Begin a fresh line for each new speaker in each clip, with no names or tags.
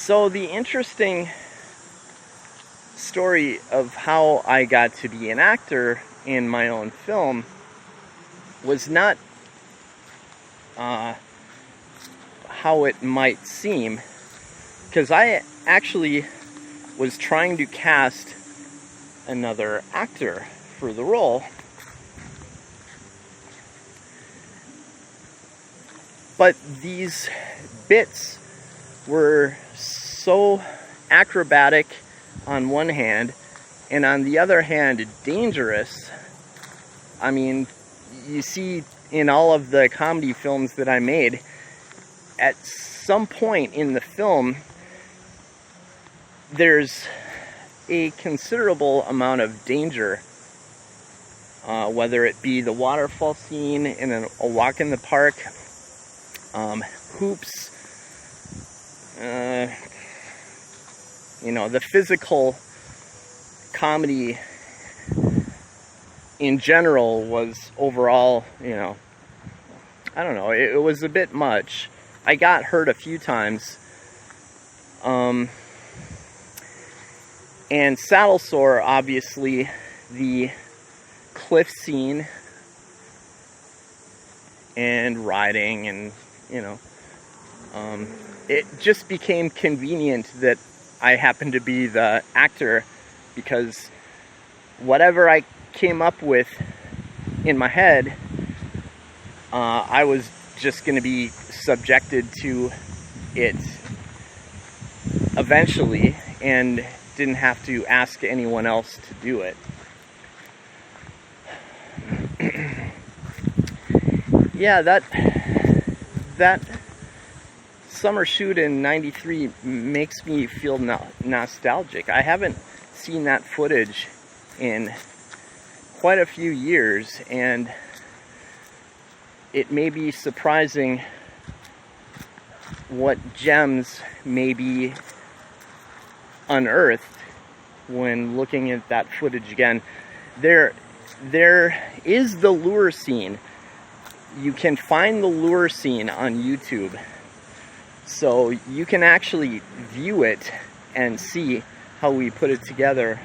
So the interesting story of how I got to be an actor in my own film was not how it might seem, because I actually was trying to cast another actor for the role, but these bits were so acrobatic on one hand, and on the other hand dangerous. I mean, you see in all of the comedy films that I made, at some point in the film there's a considerable amount of danger, whether it be the waterfall scene in a walk in the park, hoops, the physical comedy in general was overall, I don't know, it was a bit much. I got hurt a few times. And saddle sore, obviously, the cliff scene and riding, and it just became convenient that I happened to be the actor, because whatever I came up with in my head, I was just going to be subjected to it eventually, and didn't have to ask anyone else to do it. Yeah, that summer shoot in '93 makes me feel nostalgic. I haven't seen that footage in quite a few years, and it may be surprising what gems may be unearthed when looking at that footage again. There is the lure scene. You can find the lure scene on YouTube, so you can actually view it and see how we put it together.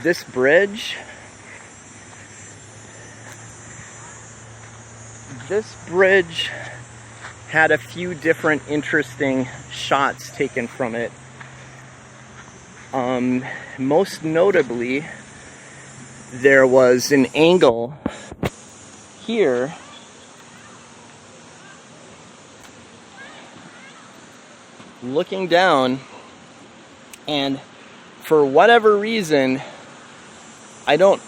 This bridge had a few different interesting shots taken from it. Most notably, there was an angle here looking down, and for whatever reason, I don't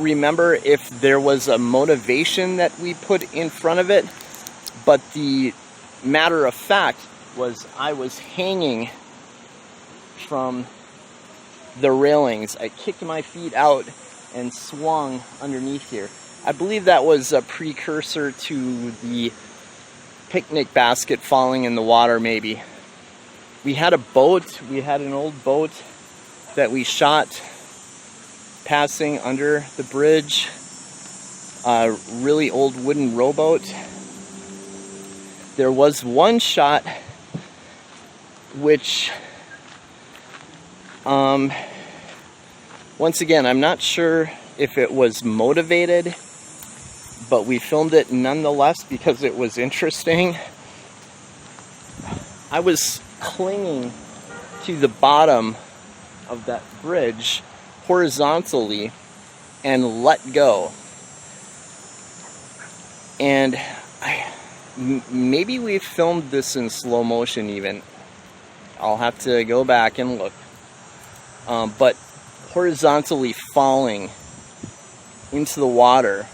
remember if there was a motivation that we put in front of it, but the matter of fact was I was hanging from the railings. I kicked my feet out and swung underneath here. I believe that was a precursor to the picnic basket falling in the water, maybe. We had a boat. We had an old boat that we shot passing under the bridge. A really old wooden rowboat. There was one shot which, once again, I'm not sure if it was motivated, but we filmed it nonetheless because it was interesting. I was clinging to the bottom of that bridge horizontally and let go. And maybe we filmed this in slow motion even. I'll have to go back and look. But horizontally falling into the water,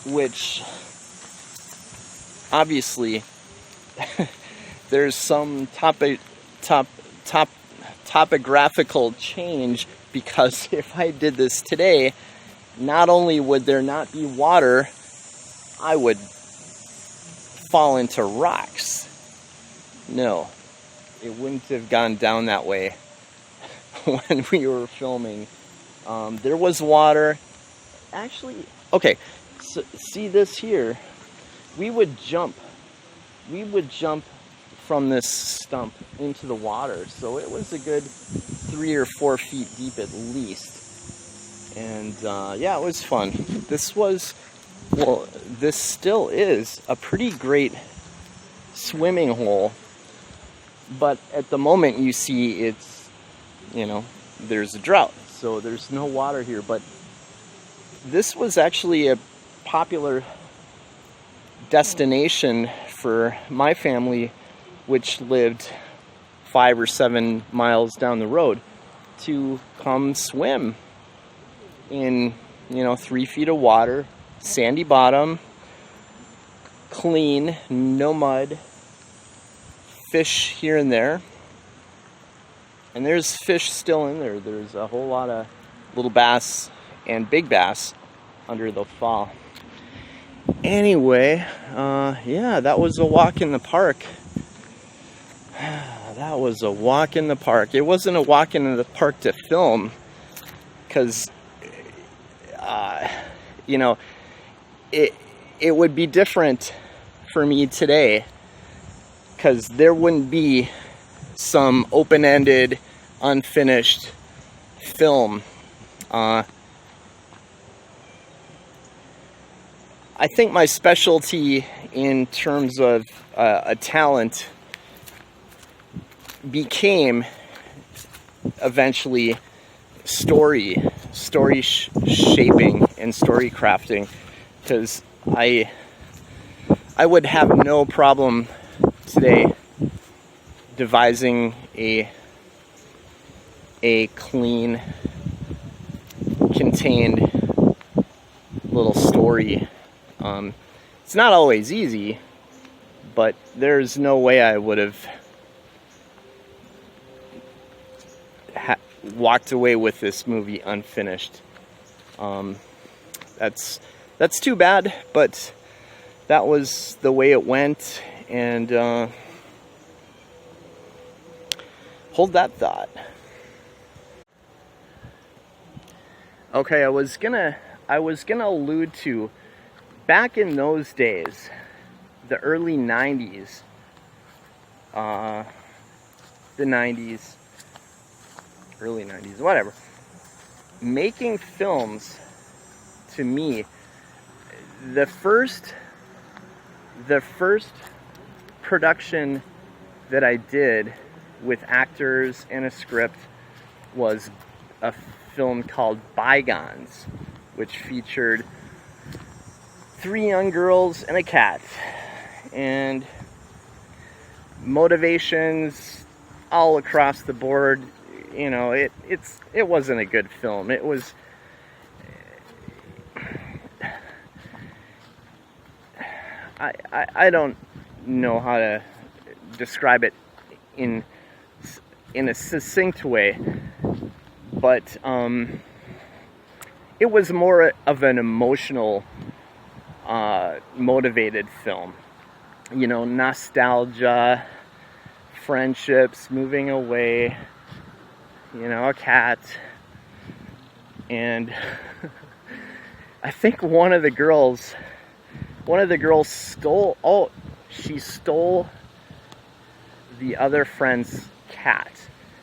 which obviously there's some topographical change, because if I did this today, not only would there not be water, I would fall into rocks. No, it wouldn't have gone down that way when we were filming. There was water. Actually, okay, so see this here. we would jump from this stump into the water. So it was a good 3 or 4 feet deep at least. And yeah, it was fun. This still is a pretty great swimming hole. But at the moment you see it's, there's a drought. So there's no water here. But this was actually a popular destination for my family, which lived 5 or 7 miles down the road, to come swim in 3 feet of water, sandy bottom, clean, no mud, fish here and there. And there's fish still in there. There's a whole lot of little bass and big bass under the fall. Anyway, yeah, that was a walk in the park. That was a walk in the park. It wasn't a walk in the park to film, because, it would be different for me today, because there wouldn't be some open-ended, unfinished film. I think my specialty in terms of a talent became eventually story shaping and story crafting, because I would have no problem today devising a clean, contained little story. It's not always easy, but there's no way I would have walked away with this movie unfinished. That's too bad, but that was the way it went, and hold that thought. Okay, I was gonna allude to, back in those days, the early 90s, early 90s, whatever, making films, to me, the first production that I did with actors and a script was a film called Bygones, which featured 3 young girls and a cat, and motivations all across the board. It wasn't a good film. It was, I don't know how to describe it in a succinct way, but it was more of an emotional, motivated film. Nostalgia, friendships, moving away, a cat, and I think one of the girls stole the other friend's cat.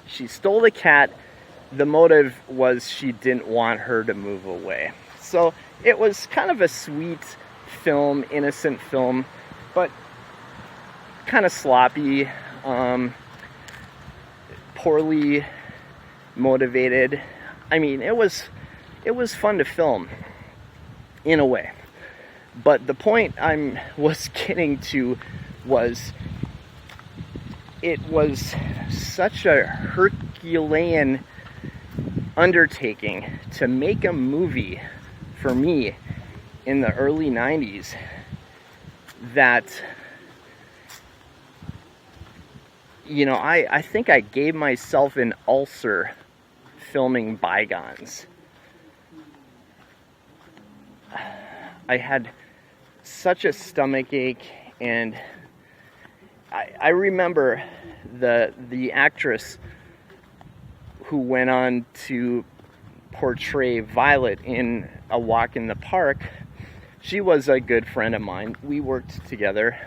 She stole the cat. The motive was she didn't want her to move away. So it was kind of a sweet film, innocent film, but kind of sloppy, poorly motivated. I mean, it was fun to film in a way. But the point I was getting to was, it was such a Herculean undertaking to make a movie for me in the early 90s that, I think I gave myself an ulcer filming Bygones. I had such a stomach ache, and I remember the actress who went on to portray Violet in A Walk in the Park she was a good friend of mine. We worked together.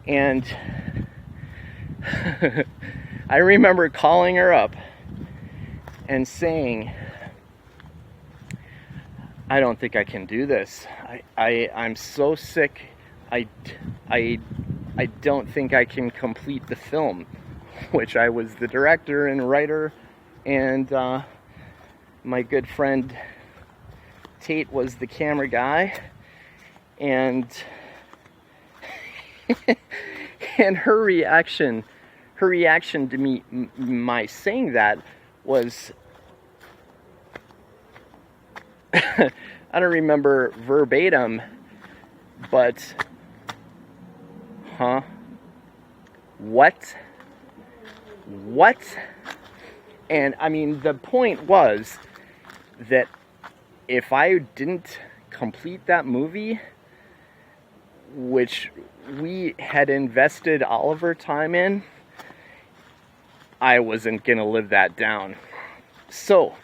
And I remember calling her up and saying, I don't think I can do this. I'm so sick. I don't think I can complete the film, which I was the director and writer, and my good friend Tate was the camera guy, and and her reaction to me, my saying that was, I don't remember verbatim, but, huh? What? And I mean, the point was that if I didn't complete that movie, which we had invested all of our time in, I wasn't gonna live that down. So,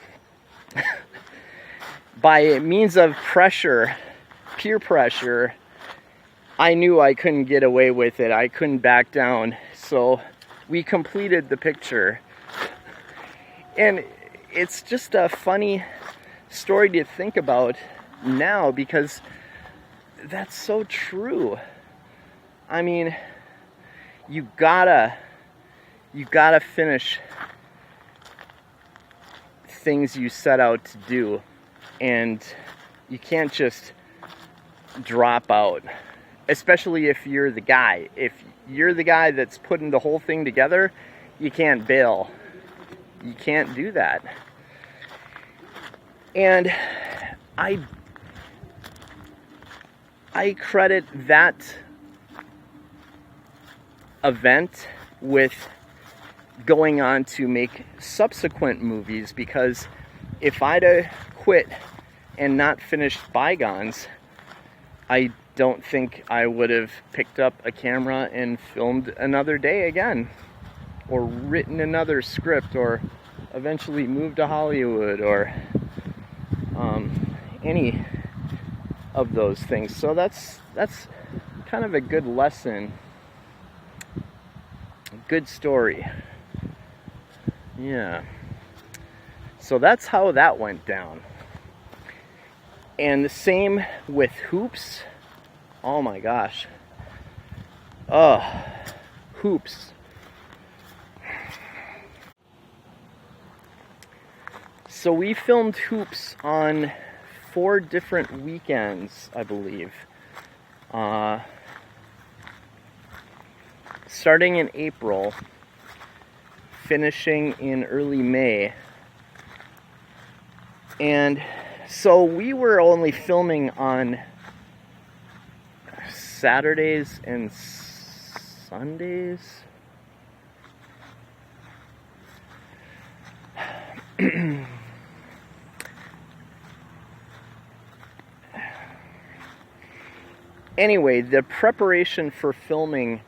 by means of pressure, peer pressure, I knew I couldn't get away with it. I couldn't back down. So we completed the picture. And it's just a funny story to think about now, because that's so true. I mean, you gotta finish things you set out to do, and you can't just drop out, especially if you're the guy. If you're the guy that's putting the whole thing together, you can't bail. You can't do that. And I credit that event with going on to make subsequent movies, because if I'd have quit and not finished Bygones, I don't think I would have picked up a camera and filmed another day again, or written another script, or eventually moved to Hollywood, or any of those things. So that's kind of a good lesson, good story. Yeah. So that's how that went down. And the same with Hoops. Oh my gosh. Hoops. So we filmed Hoops on 4 different weekends, I believe. Starting in April, finishing in early May. And so we were only filming on Saturdays and Sundays. Anyway, the preparation for filming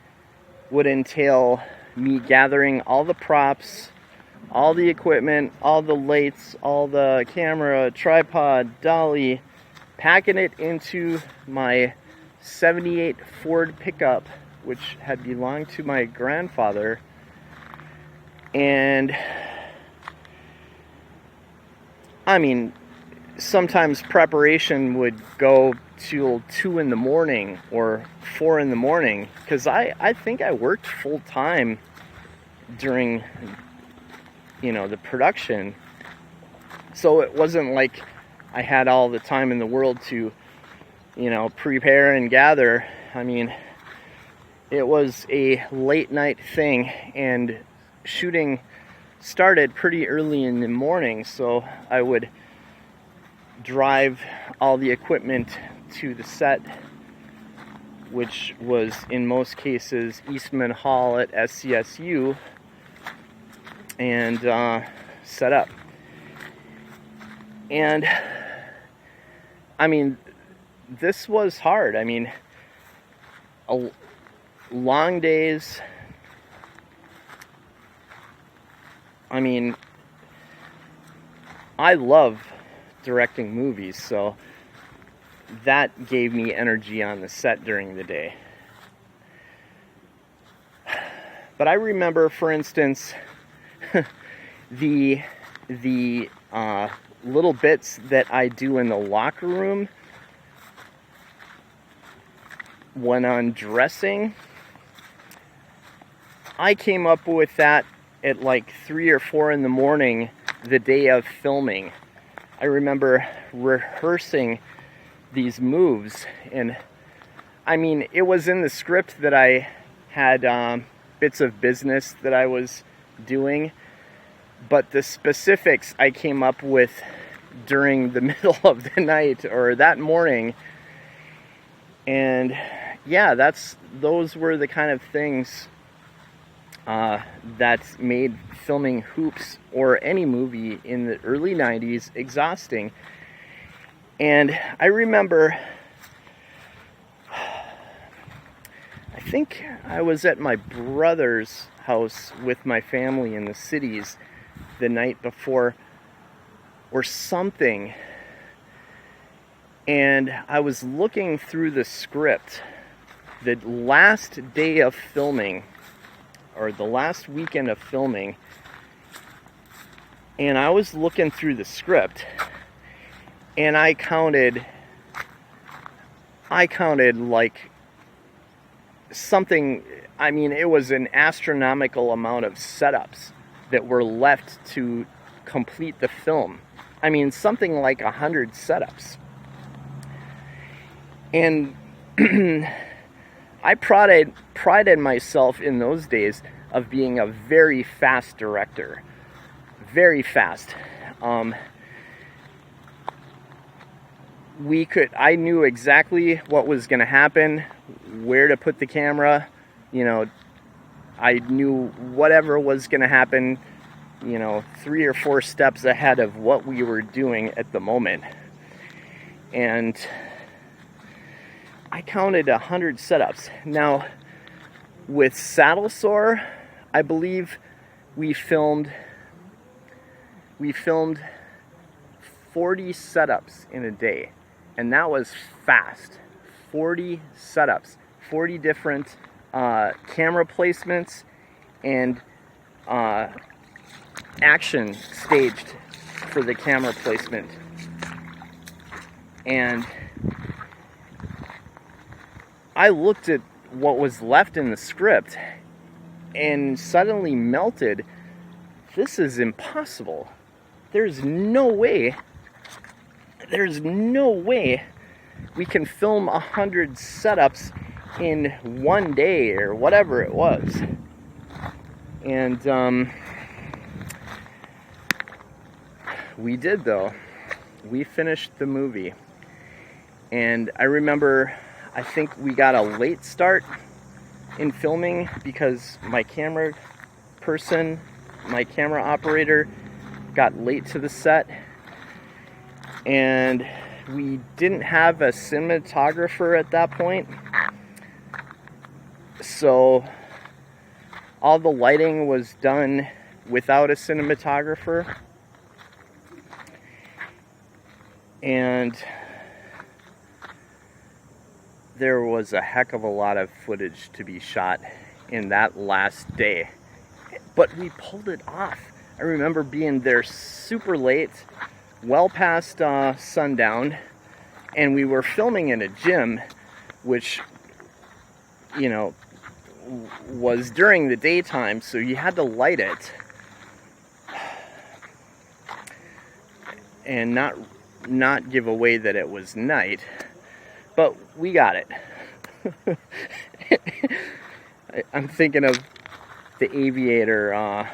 would entail me gathering all the props, all the equipment, all the lights, all the camera, tripod, dolly, packing it into my 78 Ford pickup, which had belonged to my grandfather. And I mean, sometimes preparation would go till 2 in the morning or 4 in the morning, because I think I worked full time during, the production. So it wasn't like I had all the time in the world to, prepare and gather. I mean, it was a late night thing, and shooting started pretty early in the morning, so I would drive all the equipment to the set, which was in most cases Eastman Hall at SCSU, and set up. And I mean, this was hard. I mean, long days. I mean, I love directing movies, so that gave me energy on the set during the day. But I remember, for instance, the little bits that I do in the locker room when undressing. I came up with that at like 3 or 4 in the morning the day of filming. I remember rehearsing these moves, and I mean, it was in the script that I had bits of business that I was doing, but the specifics I came up with during the middle of the night or that morning. And yeah, those were the kind of things that made filming Hoops or any movie in the early 90s exhausting. And I remember, I think I was at my brother's house with my family in the cities the night before or something, and I was looking through the script the last day of filming, or the last weekend of filming, and I was looking through the script, and I counted like something, I mean, it was an astronomical amount of setups that were left to complete the film. I mean, something like 100 setups. And I prided myself in those days of being a very fast director. Very fast. I knew exactly what was going to happen, where to put the camera, you know, I knew whatever was going to happen, you know, 3 or 4 steps ahead of what we were doing at the moment. And I counted 100 setups. Now, with Saddle Sore, I believe we filmed 40 setups in a day. And that was fast. 40 setups. 40 different camera placements and action staged for the camera placement. And I looked at what was left in the script and suddenly melted. This is impossible. There's no way we can film 100 setups in one day or whatever it was. And we did, though. We finished the movie. And I remember, I think we got a late start in filming because my camera operator got late to the set, and we didn't have a cinematographer at that point, so all the lighting was done without a cinematographer. And there was a heck of a lot of footage to be shot in that last day, but we pulled it off. I remember being there super late, well past sundown, and we were filming in a gym, which, you know, was during the daytime, so you had to light it and not give away that it was night. But we got it. I'm thinking of The Aviator,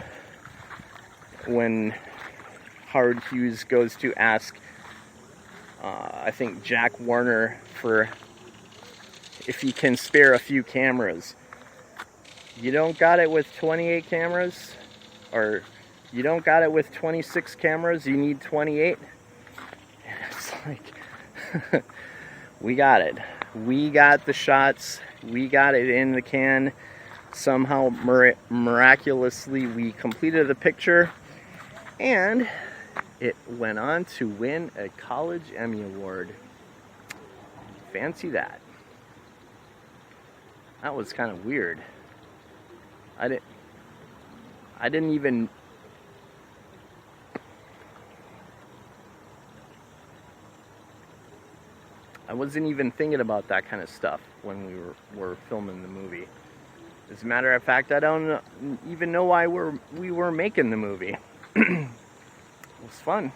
when Howard Hughes goes to ask, I think, Jack Warner for if he can spare a few cameras. You don't got it with 28 cameras? Or you don't got it with 26 cameras? You need 28? It's like... We got it. We got the shots. We got it in the can. Somehow, miraculously, we completed the picture. And it went on to win a College Emmy Award. Fancy that. That was kind of weird. I didn't even... I wasn't even thinking about that kind of stuff when we were filming the movie. As a matter of fact, I don't even know why we were making the movie. It was fun.